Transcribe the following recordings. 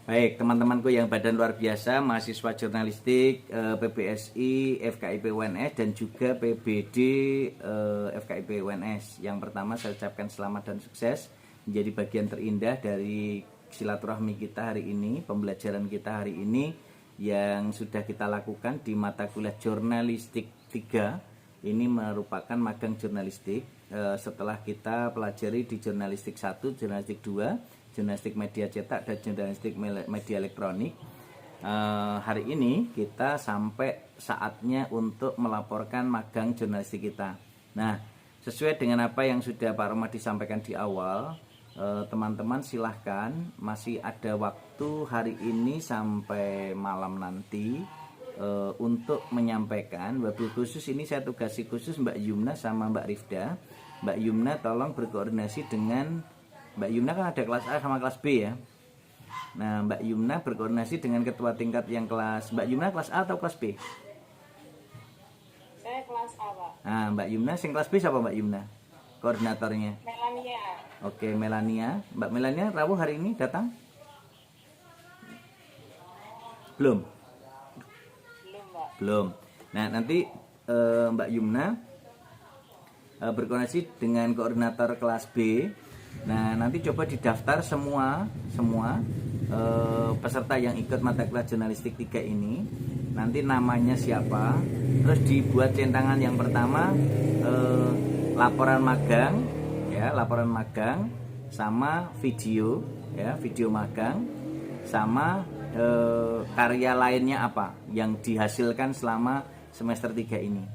Baik, teman-temanku yang badan luar biasa, mahasiswa jurnalistik, PBSI, FKIP UNS, dan juga PBD FKIP UNS. Yang pertama saya ucapkan selamat dan sukses menjadi bagian terindah dari silaturahmi kita hari ini, pembelajaran kita hari ini yang sudah kita lakukan di mata kuliah Jurnalistik 3. Ini merupakan magang jurnalistik setelah kita pelajari di Jurnalistik 1, Jurnalistik 2, Jurnalistik media cetak dan jurnalistik media elektronik. Hari ini kita sampai saatnya untuk melaporkan magang jurnalistik kita. Nah, sesuai dengan apa yang sudah Pak Romadi sampaikan di awal, teman-teman silahkan masih ada waktu hari ini sampai malam nanti untuk menyampaikan. Wabil khusus ini saya tugasi khusus Mbak Yumna sama Mbak Rifda. Mbak Yumna tolong berkoordinasi dengan Mbak Yumna, kan ada kelas A sama kelas B ya. Nah, Mbak Yumna berkoordinasi dengan ketua tingkat yang kelas. Mbak Yumna kelas A atau kelas B? Saya kelas A, Pak. Nah, Mbak Yumna sing kelas B siapa Mbak Yumna? Koordinatornya. Melania. Oke, Melania. Mbak Melania Rabu hari ini datang? Belum. Belum, Pak. Belum. Nah, nanti Mbak Yumna berkoordinasi dengan koordinator kelas B. Nah, nanti coba didaftar semua peserta yang ikut mata kuliah jurnalistik 3 ini. Nanti namanya siapa, terus dibuat centangan yang pertama laporan magang ya, laporan magang sama video ya, video magang sama karya lainnya apa yang dihasilkan selama semester 3 ini.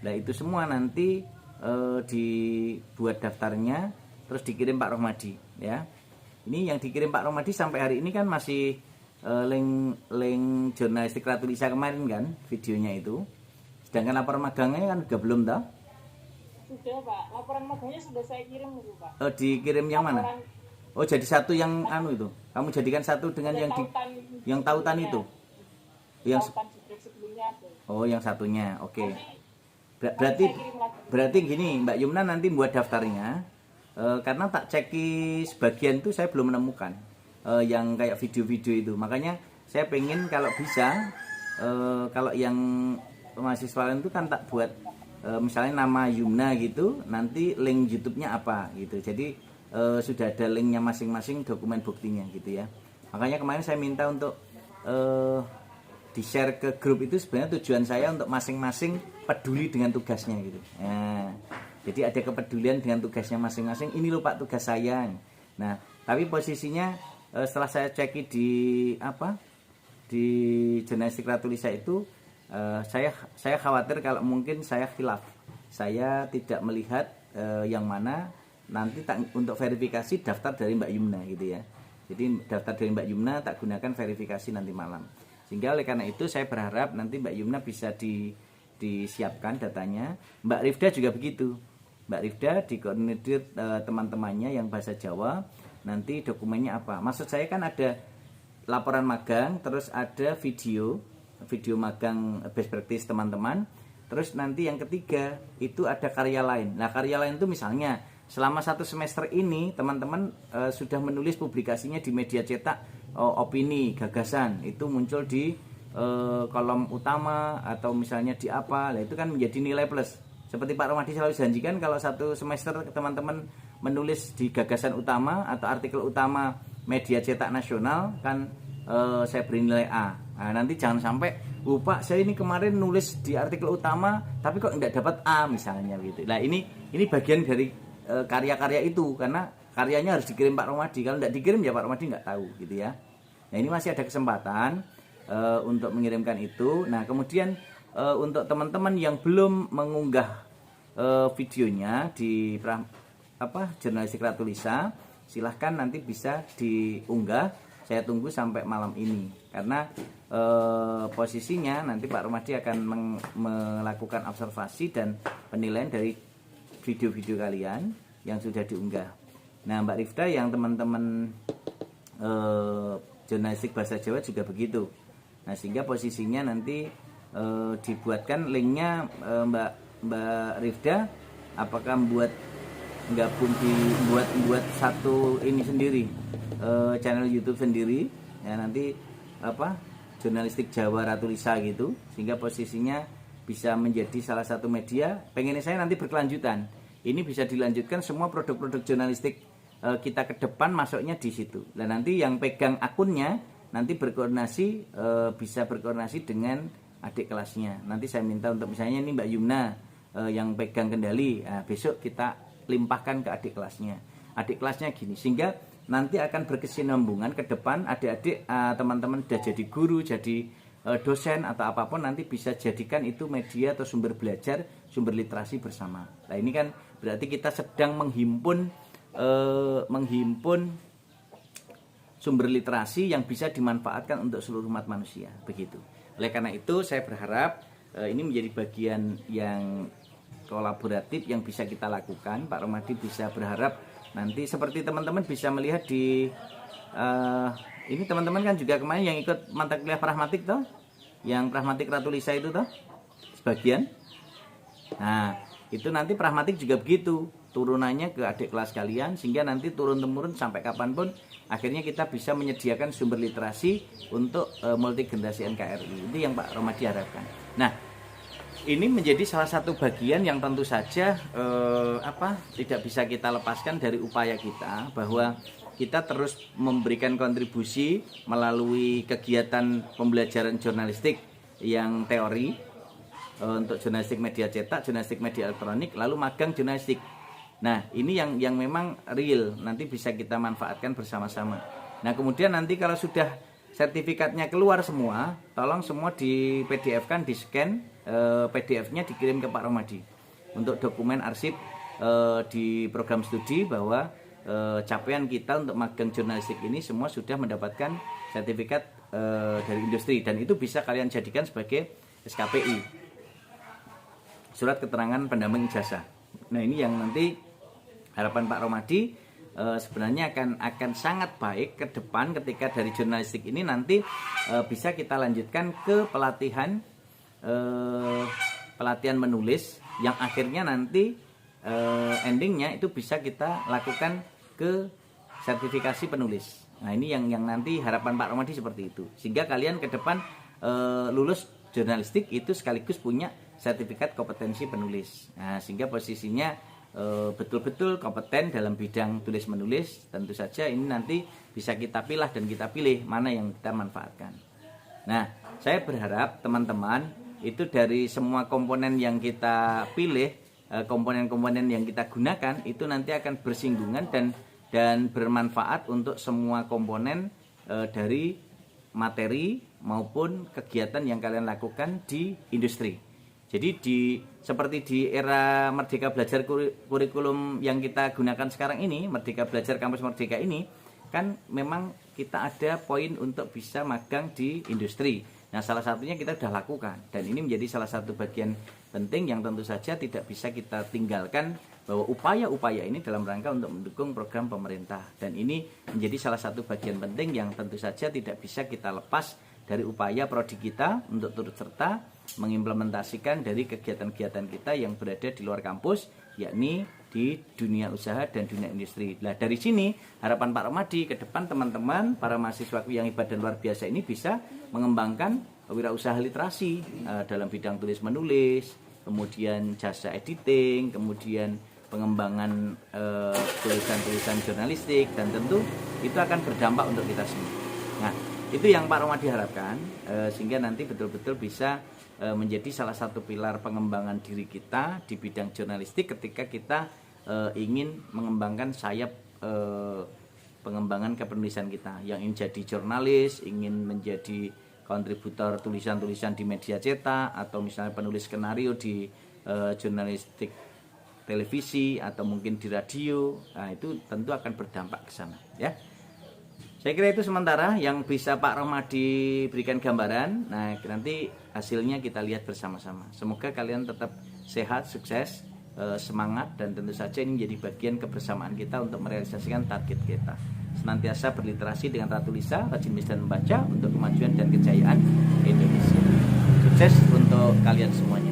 Nah, itu semua nanti dibuat daftarnya terus dikirim Pak Romadi ya. Ini yang dikirim Pak Romadi sampai hari ini kan masih link jurnalistik Ratu Lisa kemarin kan videonya itu. Sedangkan laporan magangnya kan juga belum toh? Sudah, Pak. Laporan magangnya sudah saya kirim dulu, Pak. Dikirim yang mana? Oh, jadi satu yang anu itu. Kamu jadikan satu dengan yang tautan itu. Yang sebelumnya ada. Oh, yang satunya. Oke. Berarti gini, Mbak Yumna nanti buat daftarnya. Karena tak ceki sebagian itu saya belum menemukan yang kayak video-video itu. Makanya saya pengen kalau bisa kalau yang mahasiswa itu kan tak buat misalnya nama Yumna gitu, nanti link YouTube-nya apa gitu. Jadi sudah ada linknya masing-masing, dokumen buktinya gitu ya. Makanya kemarin saya minta untuk di-share ke grup itu sebenarnya tujuan saya untuk masing-masing peduli dengan tugasnya gitu. Nah, jadi ada kepedulian dengan tugasnya masing-masing. Ini loh Pak tugas saya. Nah, tapi posisinya setelah saya ceki di jurnalistik Ratu Lisa itu saya khawatir kalau mungkin saya khilaf. Saya tidak melihat yang mana nanti untuk verifikasi daftar dari Mbak Yumna gitu ya. Jadi daftar dari Mbak Yumna tak gunakan verifikasi nanti malam. Sehingga oleh karena itu saya berharap nanti Mbak Yumna bisa disiapkan datanya. Mbak Rifda juga begitu. Mbak Rifda dikoordinir teman-temannya yang bahasa Jawa, nanti dokumennya apa. Maksud saya kan ada laporan magang, terus ada video magang best practice teman-teman, terus nanti yang ketiga itu ada karya lain. Nah, karya lain itu misalnya selama 1 semester ini teman-teman sudah menulis publikasinya di media cetak, opini, gagasan, itu muncul di kolom utama atau misalnya di apa, nah itu kan menjadi nilai plus. Seperti Pak Romadi selalu janjikan kalau 1 semester teman-teman menulis di gagasan utama atau artikel utama media cetak nasional kan saya beri nilai A. Nah, nanti jangan sampai, Pak saya ini kemarin nulis di artikel utama tapi kok nggak dapat A misalnya gitu. Nah, ini bagian dari karya-karya itu, karena karyanya harus dikirim Pak Romadi. Kalau nggak dikirim ya Pak Romadi nggak tahu gitu ya. Nah, ini masih ada kesempatan untuk mengirimkan itu. Nah, kemudian untuk teman-teman yang belum mengunggah videonya di jurnalistik Ratu Lisa, silahkan nanti bisa diunggah. Saya tunggu sampai malam ini karena posisinya nanti Pak Romadi akan melakukan observasi dan penilaian dari video-video kalian yang sudah diunggah. Nah, Mbak Rifda yang teman-teman jurnalistik bahasa Jawa juga begitu. Nah, sehingga posisinya nanti dibuatkan linknya Mbak Rifda, apakah buat satu ini sendiri, channel YouTube sendiri ya nanti jurnalistik Jawa Ratu Lisa gitu, sehingga posisinya bisa menjadi salah satu media. Pengennya saya nanti berkelanjutan, ini bisa dilanjutkan semua produk-produk jurnalistik kita ke depan masuknya di situ. Dan nanti yang pegang akunnya nanti berkoordinasi, bisa berkoordinasi dengan adik kelasnya. Nanti saya minta untuk misalnya ini Mbak Yumna yang pegang kendali, besok kita limpahkan ke adik kelasnya. Adik kelasnya gini, sehingga nanti akan berkesinambungan ke depan. Adik-adik teman-teman sudah jadi guru, jadi dosen atau apapun, nanti bisa jadikan itu media atau sumber belajar, sumber literasi bersama. Nah ini kan berarti kita sedang menghimpun sumber literasi yang bisa dimanfaatkan untuk seluruh umat manusia, begitu. Oleh karena itu saya berharap ini menjadi bagian yang kolaboratif yang bisa kita lakukan. Pak Romadi bisa berharap nanti seperti teman-teman bisa melihat di ini teman-teman kan juga kemarin yang ikut mata kuliah pragmatik toh, yang pragmatik Ratu Lisa itu toh, sebagian. Nah itu nanti pragmatik juga begitu, turunannya ke adik kelas kalian, sehingga nanti turun-temurun sampai kapanpun akhirnya kita bisa menyediakan sumber literasi untuk multi generasi NKRI. Itu yang Pak Romadi harapkan. Nah ini menjadi salah satu bagian yang tentu saja tidak bisa kita lepaskan dari upaya kita, bahwa kita terus memberikan kontribusi melalui kegiatan pembelajaran jurnalistik yang teori untuk jurnalistik media cetak, jurnalistik media elektronik, lalu magang jurnalistik. Nah ini yang memang real, nanti bisa kita manfaatkan bersama-sama. Nah kemudian nanti kalau sudah sertifikatnya keluar semua, tolong semua di PDF-kan, di scan, PDF-nya dikirim ke Pak Romadi untuk dokumen arsip di program studi bahwa capaian kita untuk magang jurnalistik ini semua sudah mendapatkan sertifikat dari industri, dan itu bisa kalian jadikan sebagai SKPI, surat keterangan pendamping ijazah. Nah ini yang nanti harapan Pak Romadi sebenarnya akan sangat baik ke depan ketika dari jurnalistik ini nanti bisa kita lanjutkan ke pelatihan menulis yang akhirnya nanti endingnya itu bisa kita lakukan ke sertifikasi penulis. Nah ini yang nanti harapan Pak Romadi seperti itu, sehingga kalian ke depan lulus jurnalistik itu sekaligus punya sertifikat kompetensi penulis. Nah sehingga posisinya betul-betul kompeten dalam bidang tulis menulis. Tentu saja ini nanti bisa kita pilih dan kita pilih mana yang kita manfaatkan. Nah saya berharap teman-teman itu dari semua komponen yang kita pilih, komponen-komponen yang kita gunakan itu nanti akan bersinggungan dan bermanfaat untuk semua komponen dari materi maupun kegiatan yang kalian lakukan di industri. Jadi seperti di era Merdeka Belajar kurikulum yang kita gunakan sekarang ini, Merdeka Belajar Kampus Merdeka ini, kan memang kita ada poin untuk bisa magang di industri. Nah salah satunya kita sudah lakukan, dan ini menjadi salah satu bagian penting yang tentu saja tidak bisa kita tinggalkan, bahwa upaya-upaya ini dalam rangka untuk mendukung program pemerintah. Dan ini menjadi salah satu bagian penting yang tentu saja tidak bisa kita lepas dari upaya prodi kita untuk turut serta mengimplementasikan dari kegiatan-kegiatan kita yang berada di luar kampus, yakni di dunia usaha dan dunia industri. Nah dari sini harapan Pak Romadi ke depan teman-teman para mahasiswa yang hebat dan luar biasa ini bisa mengembangkan wirausaha literasi dalam bidang tulis menulis, kemudian jasa editing, kemudian pengembangan tulisan-tulisan jurnalistik, dan tentu itu akan berdampak untuk kita semua. Nah itu yang Pak Romadi harapkan, sehingga nanti betul-betul bisa menjadi salah satu pilar pengembangan diri kita di bidang jurnalistik ketika kita ingin mengembangkan sayap pengembangan kepenulisan kita, yang ingin jadi jurnalis, ingin menjadi kontributor tulisan-tulisan di media cetak, atau misalnya penulis skenario di jurnalistik televisi atau mungkin di radio. Nah itu tentu akan berdampak ke sana ya. Saya kira itu sementara yang bisa Pak Romadi berikan gambaran. Nah nanti hasilnya kita lihat bersama-sama. Semoga kalian tetap sehat, sukses, semangat, dan tentu saja ini menjadi bagian kebersamaan kita untuk merealisasikan target kita. Senantiasa berliterasi dengan Ratu Lisa, rajin membaca dan membaca untuk kemajuan dan kejayaan Indonesia. Sukses untuk kalian semuanya.